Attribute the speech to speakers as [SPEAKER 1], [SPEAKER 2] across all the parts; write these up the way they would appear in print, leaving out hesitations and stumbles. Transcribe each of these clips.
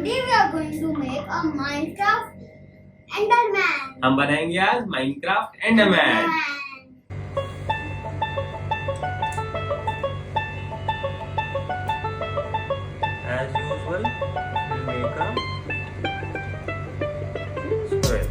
[SPEAKER 1] Today we are going to make a Minecraft Enderman.
[SPEAKER 2] हम बनाएंगे आज Minecraft Enderman. As usual, we'll make a square.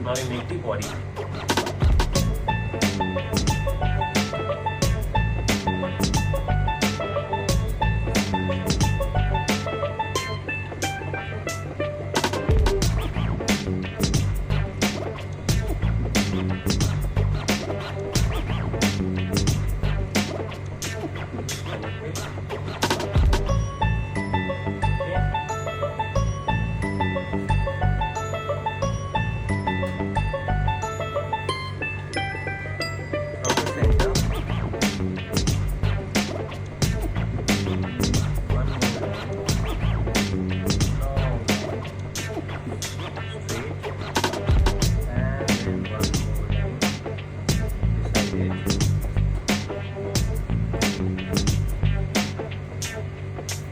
[SPEAKER 2] Now we make the body.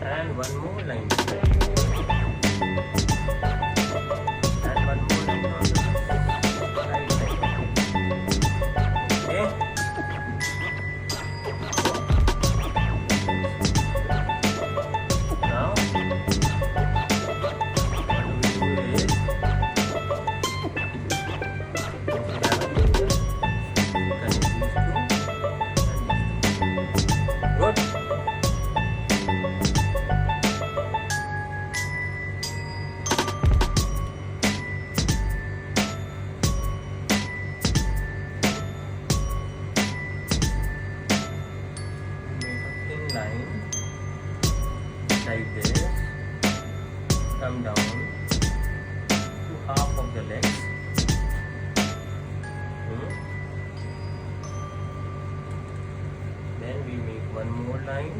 [SPEAKER 2] And one more line. And one more line on the right side. Okay. Now, what do we do is good. Line like this, come down to half of the legs. Then we make one more line.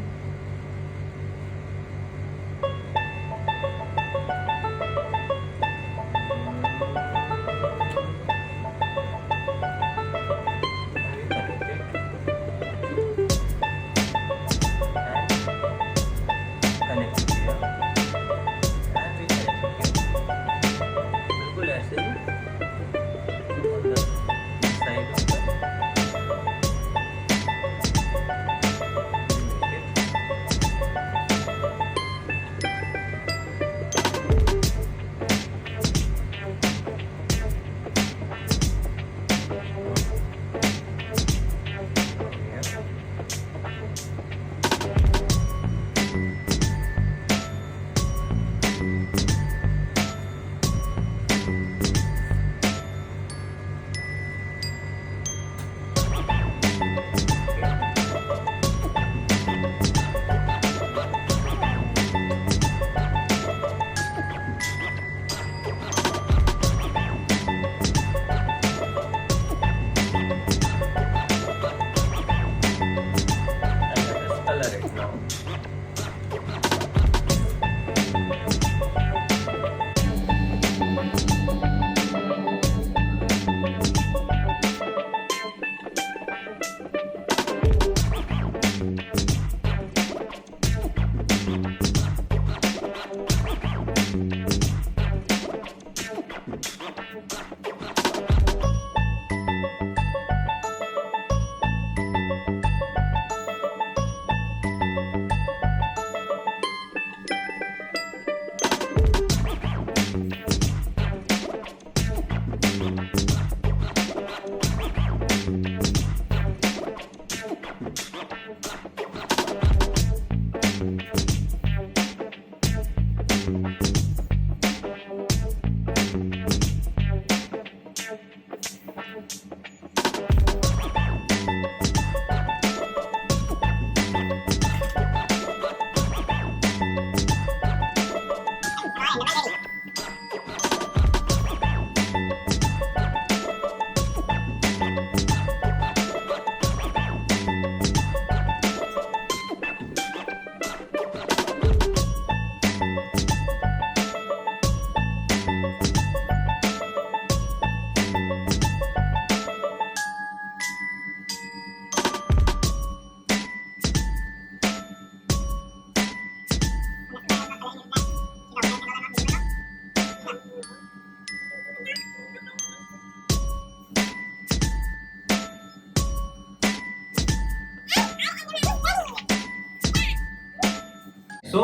[SPEAKER 2] So,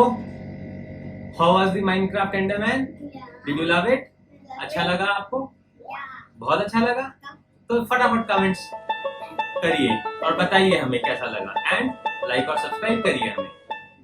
[SPEAKER 2] how was the Minecraft Enderman?
[SPEAKER 1] Yeah.
[SPEAKER 2] Did you love it? अच्छा लगा आपको?
[SPEAKER 1] Yeah.
[SPEAKER 2] बहुत अच्छा लगा? तो फटाफट comments करिए और बताइए हमें कैसा लगा एंड लाइक और सब्सक्राइब करिए हमें।